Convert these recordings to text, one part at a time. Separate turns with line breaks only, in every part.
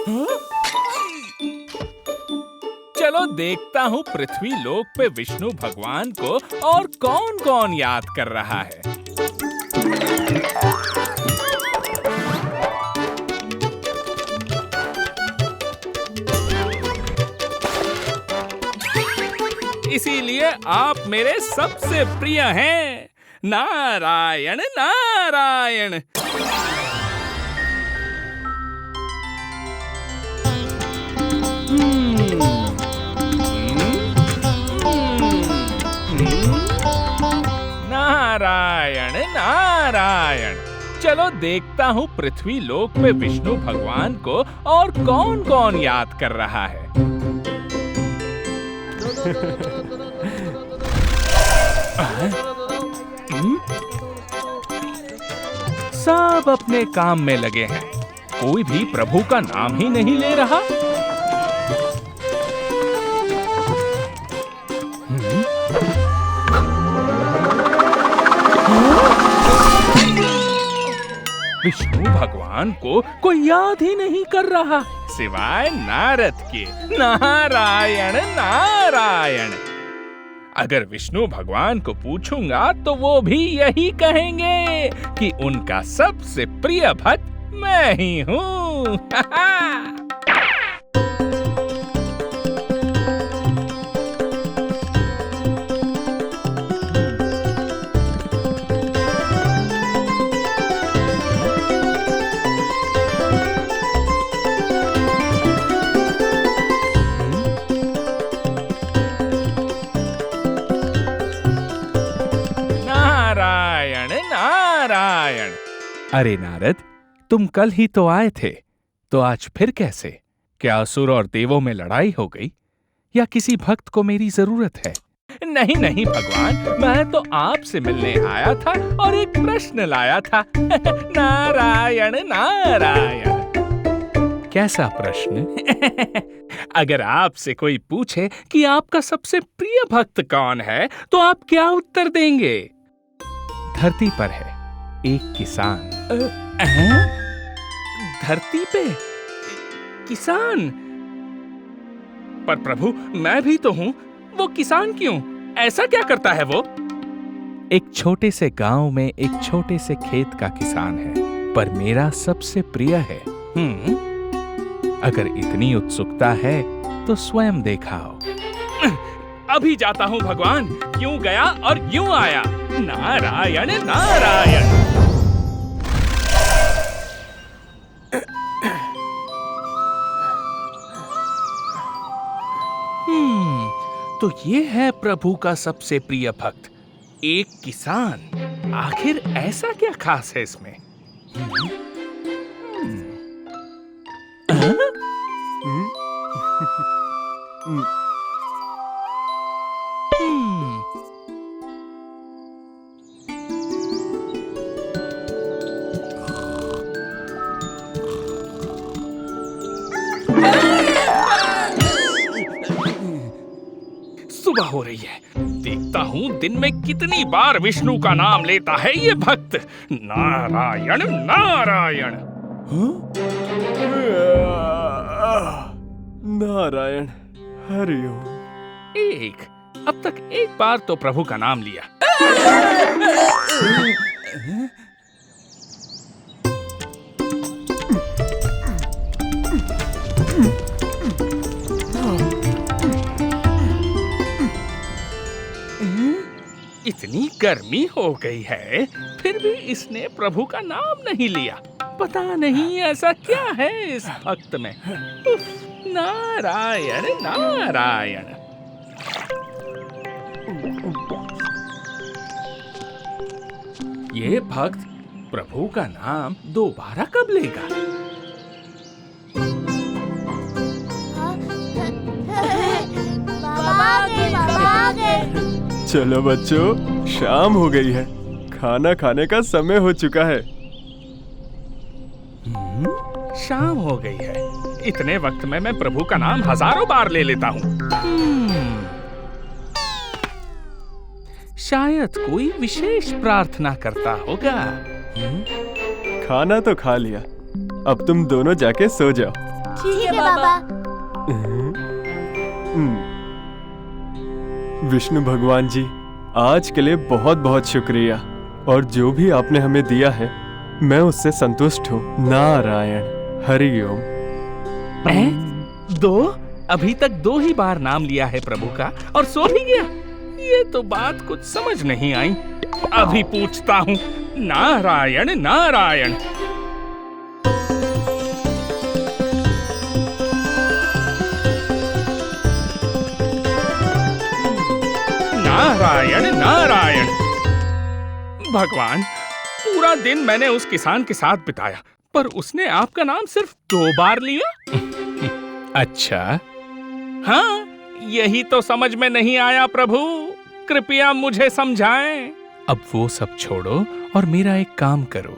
हाँ? चलो देखता हूँ पृथ्वी लोक पे विष्णु भगवान को और कौन-कौन याद कर रहा है। इसीलिए आप मेरे सबसे प्रिय हैं। नारायण नारायण। नारायण नारायण। चलो देखता हूँ पृथ्वी लोक पे विष्णु भगवान को और कौन-कौन याद कर रहा है। सब अपने काम में लगे हैं, कोई भी प्रभु का नाम ही नहीं ले रहा। विष्णु भगवान को कोई याद ही नहीं कर रहा सिवाय नारद के। नारायण नारायण। अगर विष्णु भगवान को पूछूंगा तो वो भी यही कहेंगे कि उनका सबसे प्रिय भक्त मैं ही हूँ। नारायण नारायण। अरे नारद, तुम कल ही तो आए थे, तो आज फिर कैसे? क्या असुर और देवों में लड़ाई हो गई या किसी भक्त को मेरी जरूरत है? नहीं नहीं भगवान, मैं तो आपसे मिलने आया था और एक प्रश्न लाया था। नारायण नारायण। कैसा प्रश्न? अगर आपसे कोई पूछे कि आपका सबसे प्रिय भक्त कौन है, तो आप क्या उत्तर देंगे? धरती पर है एक किसान। धरती पे किसान? पर प्रभु, मैं भी तो हूँ, वो किसान क्यों? ऐसा क्या करता है वो? एक छोटे से गांव में एक छोटे से खेत का किसान है, पर मेरा सबसे प्रिय है। अगर इतनी उत्सुकता है तो स्वयं देखाओ। अभी जाता हूँ भगवान, क्यों गया और यूं आया। नारायण नारायण। तो ये है प्रभु का सबसे प्रिय भक्त, एक किसान। आखिर ऐसा क्या खास है इसमें? सुबह हो रही है, देखता हूँ दिन में कितनी बार विष्णु का नाम लेता है ये भक्त। नारायण नारायण।
नारायण हरिओम।
अब तक एक बार तो प्रभु का नाम लिया। इतनी गर्मी हो गई है, फिर भी इसने प्रभु का नाम नहीं लिया। पता नहीं ऐसा क्या है इस भक्त में। उफ, नारायण नारायण। ये भक्त प्रभु का नाम दोबारा कब लेगा?
चलो बच्चों, शाम हो गई है, खाना खाने का समय हो चुका है।
शाम हो गई है, इतने वक्त में मैं प्रभु का नाम हजारों बार ले लेता हूँ। शायद कोई विशेष प्रार्थना करता होगा।
खाना तो खा लिया, अब तुम दोनों जाके सो जाओ।
ठीक है बाबा।
विष्णु भगवान जी, आज के लिए बहुत बहुत शुक्रिया, और जो भी आपने हमें दिया है मैं उससे संतुष्ट हूँ। नारायण, हरि ओम।
दो? अभी तक 2 ही बार नाम लिया है प्रभु का और सो भी गया। ये तो बात कुछ समझ नहीं आई। अभी पूछता हूँ। नारायण नारायण। नारायण नारायण। भगवान, पूरा दिन मैंने उस किसान के साथ बिताया, पर उसने आपका नाम सिर्फ 2 बार लिया। अच्छा, हाँ, यही तो समझ में नहीं आया प्रभु। कृपया मुझे समझाएं। अब वो सब छोड़ो और मेरा एक काम करो।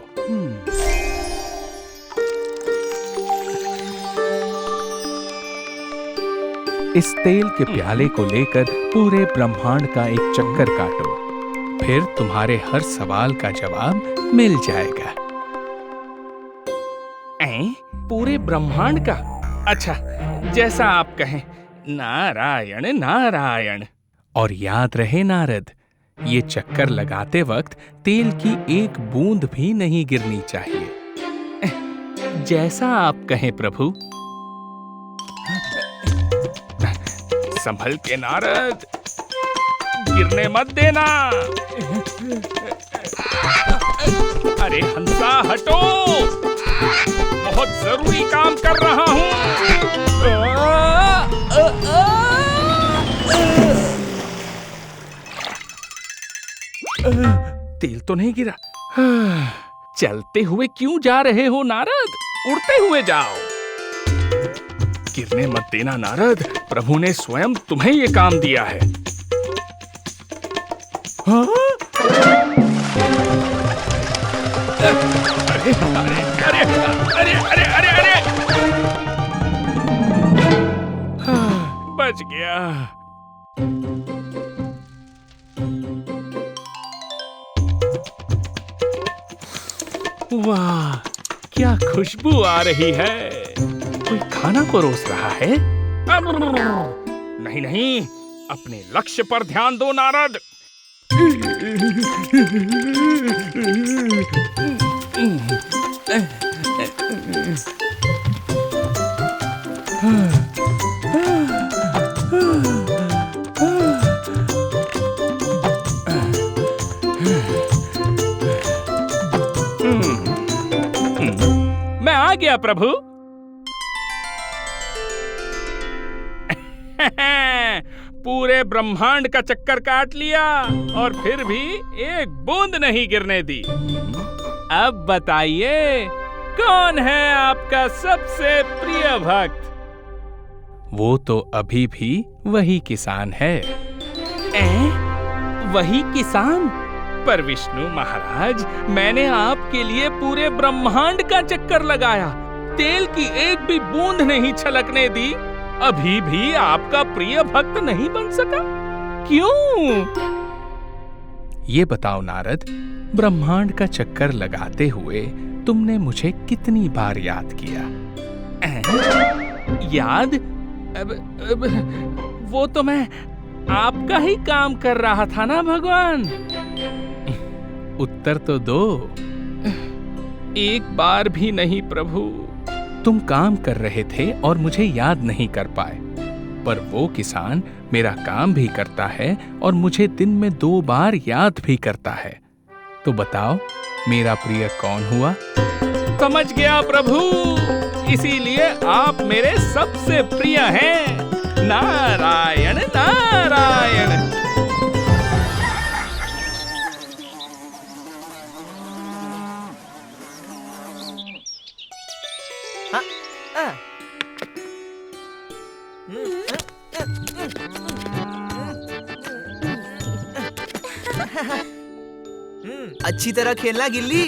इस तेल के प्याले को लेकर पूरे ब्रह्मांड का एक चक्कर काटो, फिर तुम्हारे हर सवाल का जवाब मिल जाएगा। पूरे ब्रह्मांड का? अच्छा, जैसा आप कहें। नारायण नारायण। और याद रहे नारद, ये चक्कर लगाते वक्त तेल की एक बूंद भी नहीं गिरनी चाहिए। जैसा आप कहें प्रभु। संभल के नारद, गिरने मत देना। अरे हंसा, हटो, बहुत जरूरी काम कर रहा हूं। तेल तो नहीं गिरा। चलते हुए क्यों जा रहे हो नारद? उड़ते हुए जाओ। गिरने मत देना नारद, प्रभु ने स्वयं तुम्हें ये काम दिया है। हाँ? अरे अरे अरे अरे अरे अरे अरे, बच गया। वाह, क्या खुशबू आ रही है। कोई खाना परोस रहा है। नहीं नहीं, अपने लक्ष्य पर ध्यान दो नारद। मैं आ गया प्रभु। पूरे ब्रह्मांड का चक्कर काट लिया और फिर भी एक बूंद नहीं गिरने दी। अब बताइए, कौन है आपका सबसे प्रिय भक्त? वो तो अभी भी वही किसान है। वही किसान? पर विष्णु महाराज, मैंने आपके लिए पूरे ब्रह्मांड का चक्कर लगाया, तेल की एक भी बूंद नहीं छलकने दी, अभी भी आपका प्रिय भक्त नहीं बन सका। क्यों? ये बताओ नारद, ब्रह्मांड का चक्कर लगाते हुए तुमने मुझे कितनी बार याद किया? याद? अब वो तो मैं आपका ही काम कर रहा था ना भगवान। उत्तर तो दो। एक बार भी नहीं प्रभु। तुम काम कर रहे थे और मुझे याद नहीं कर पाए, पर वो किसान मेरा काम भी करता है और मुझे दिन में 2 बार याद भी करता है। तो बताओ, मेरा प्रिय कौन हुआ? समझ गया प्रभु, इसीलिए आप मेरे सबसे प्रिय हैं। नारायण नारायण।
अच्छी तरह खेलना गिल्ली,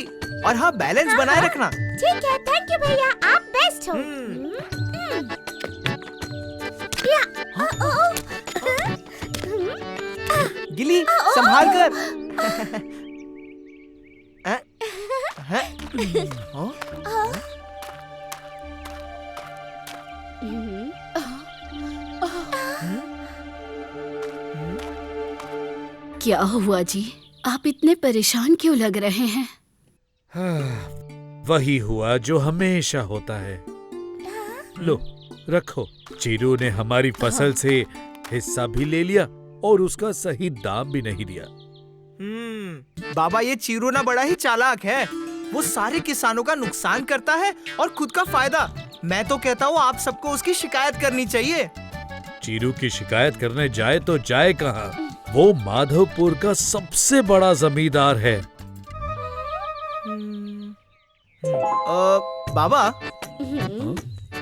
और हाँ, बैलेंस बनाए रखना।
ठीक है, थैंक यू भैया, आप बेस्ट हो।
गिल्ली, संभाल कर।
क्या हुआ जी? आप इतने परेशान क्यों लग रहे हैं?
वही हुआ जो हमेशा होता है। लो रखो। चीरू ने हमारी फसल से हिस्सा भी ले लिया और उसका सही दाम भी नहीं दिया।
बाबा, ये चीरू ना बड़ा ही चालाक है। वो सारे किसानों का नुकसान करता है और खुद का फायदा। मैं तो कहता हूँ आप सबको उसकी शिकायत करनी चाहिए।
चीरू की शिकायत करने जाए तो जाए कहाँ? वो माधवपुर का सबसे बड़ा जमींदार है।
बाबा,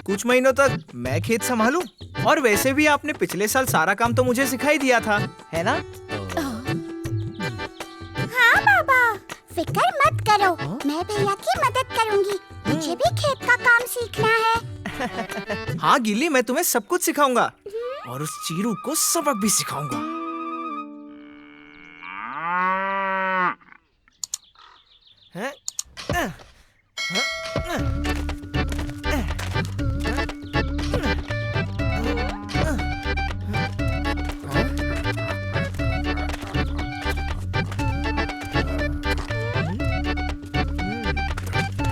कुछ महीनों तक मैं खेत संभालूं? और वैसे भी आपने पिछले साल सारा काम तो मुझे सिखाई दिया था, है ना?
हाँ बाबा, फिक्र मत करो। मैं भैया की मदद करूंगी। मुझे भी खेत का काम सीखना है।
हाँ गिल्ली, मैं तुम्हें सब कुछ सिखाऊंगा और उस चीरू को सबक भी सिखाऊंगा।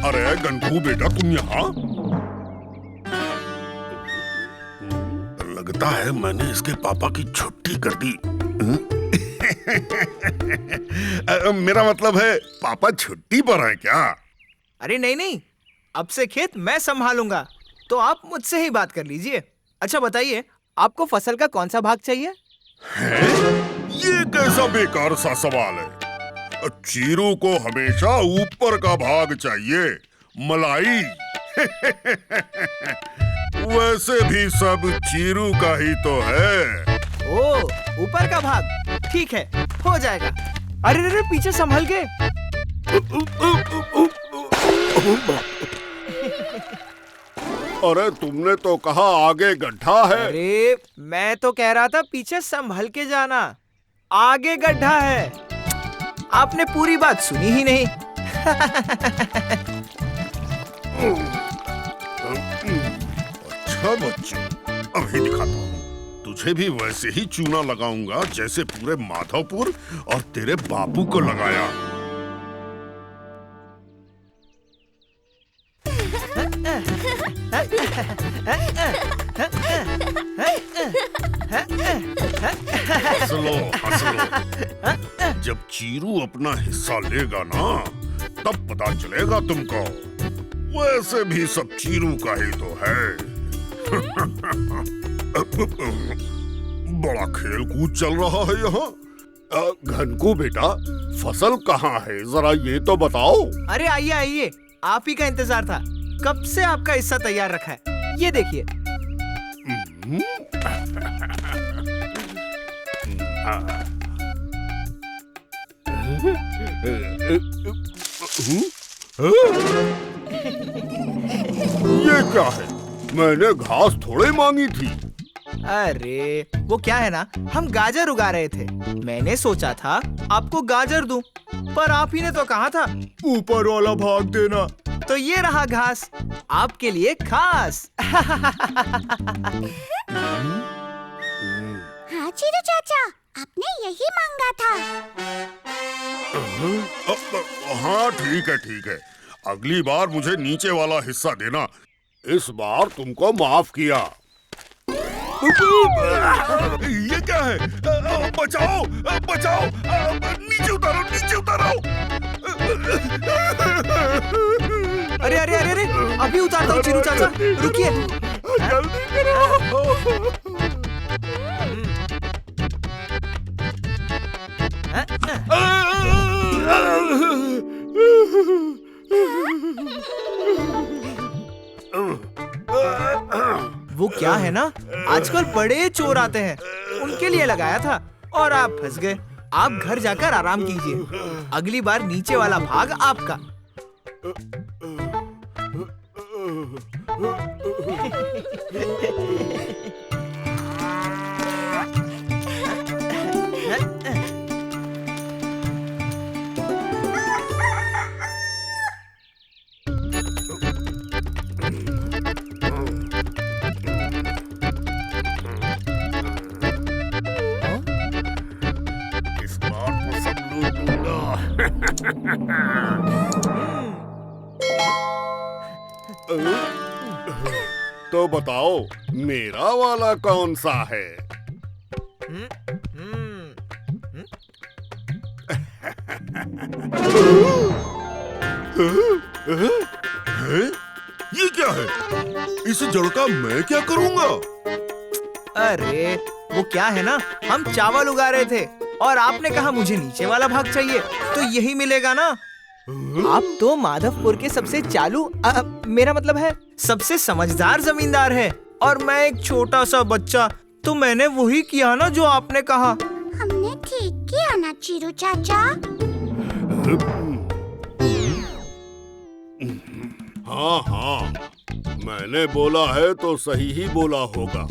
अरे गनकू बेटा, तुम यहाँ? लगता है मैंने इसके पापा की छुट्टी कर दी। मेरा मतलब है पापा छुट्टी पर है क्या?
अरे नहीं नहीं, अब से खेत मैं संभालूंगा, तो आप मुझसे ही बात कर लीजिए। अच्छा बताइए, आपको फसल का कौन सा भाग चाहिए?
ये कैसा बेकार सा सवाल है। चीरू को हमेशा ऊपर का भाग चाहिए, मलाई। वैसे भी सब चीरू का ही तो है।
ओ, ऊपर का भाग ठीक है, हो जाएगा। अरे अरे, पीछे संभल के।
अरे तुमने तो कहा आगे गड्ढा है।
अरे मैं तो कह रहा था पीछे संभल के जाना, आगे गड्ढा है। आपने पूरी बात सुनी ही नहीं।
अच्छा बच्चे, अभी दिखाता हूँ। तुझे भी वैसे ही चूना लगाऊंगा जैसे पूरे माधवपुर और तेरे बापू को लगाया। हंस लो, हंस लो। जब चीरू अपना हिस्सा लेगा ना, तब पता चलेगा तुमको। वैसे भी सब चीरू का ही तो है। बड़ा खेल कूद चल रहा है यहाँ। घनकू बेटा, फसल कहाँ है, जरा ये तो बताओ।
अरे आइए आइए, आप ही का इंतजार था। कब से आपका हिस्सा तैयार रखा है, ये देखिए।
ये क्या है? मैंने घास थोड़े मांगी थी।
अरे वो क्या है ना, हम गाजर उगा रहे थे। मैंने सोचा था आपको गाजर दूं, पर आप ही ने तो कहा था ऊपर वाला भाग देना। तो ये रहा घास, आपके लिए खास।
हाँ चीरू चाचा, आपने यही मांगा था।
हाँ ठीक है ठीक है, अगली बार मुझे नीचे वाला हिस्सा देना। इस बार तुमको माफ किया। ये क्या है? बचाओ बचाओ, नीचे उतारो, नीचे उतारो।
अरे अरे अरे अरे, अभी उतारता हूँ चीरू चाचा, रुकिए।
जल्दी करो।
वो क्या है ना, आजकल बड़े चोर आते हैं, उनके लिए लगाया था और आप फंस गए। आप घर जाकर आराम कीजिए, अगली बार नीचे वाला भाग आपका।
तो बताओ मेरा वाला कौन सा है? ये क्या है? इस जड़ का मैं क्या करूंगा?
अरे वो क्या है ना, हम चावल उगा रहे थे और आपने कहा मुझे नीचे वाला भाग चाहिए, तो यही मिलेगा ना। आप तो माधवपुर के सबसे चालू मेरा मतलब है सबसे समझदार जमींदार है, और मैं एक छोटा सा बच्चा, तो मैंने वही किया ना जो आपने कहा।
हमने ठीक किया ना चीरू चाचा?
हाँ हाँ, मैंने बोला है तो सही ही बोला होगा।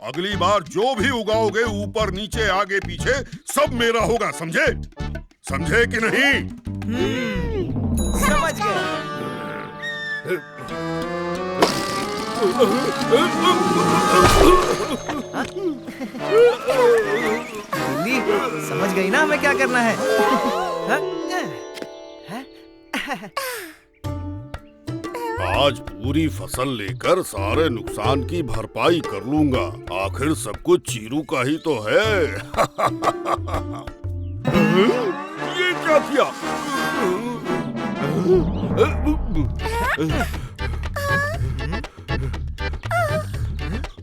अगली बार जो भी उगाओगे ऊपर नीचे आगे पीछे सब मेरा होगा, समझे? समझे कि नहीं?
समझ गए। बिल्ली समझ गई ना हमें क्या करना है?
आज पूरी फसल लेकर सारे नुकसान की भरपाई कर लूंगा। आखिर सब कुछ चीरू का ही तो है। ये क्या किया?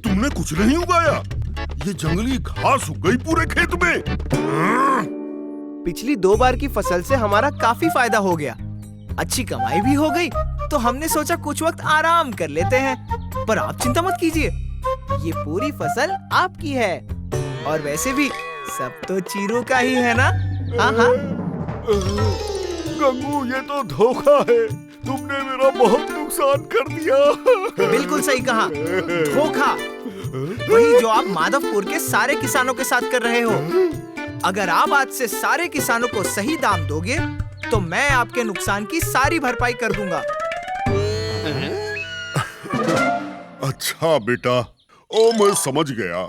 तुमने कुछ नहीं उगाया? ये जंगली घास उग गई पूरे खेत में।
पिछली 2 बार की फसल से हमारा काफी फायदा हो गया, अच्छी कमाई भी हो गई, तो हमने सोचा कुछ वक्त आराम कर लेते हैं। पर आप चिंता मत कीजिए, ये पूरी फसल आपकी है, और वैसे भी सब तो चीरू का ही है ना? हाँ हाँ।
गंगू, ये तो धोखा है। तुमने मेरा बहुत नुकसान कर दिया।
बिल्कुल सही कहा, धोखा। वही जो आप माधवपुर के सारे किसानों के साथ कर रहे हो। अगर आप आज से सारे किसानों को सही दाम दोगे, तो मैं आपके नुकसान की सारी भरपाई कर दूंगा।
अच्छा बेटा, ओ मैं समझ गया,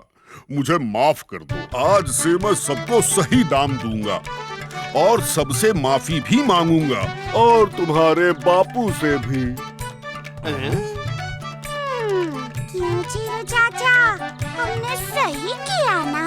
मुझे माफ कर दो। आज से मैं सबको सही दाम दूंगा और सबसे माफी भी मांगूंगा, और तुम्हारे बापू से भी।
क्यों चीरू चाचा, हमने सही किया ना?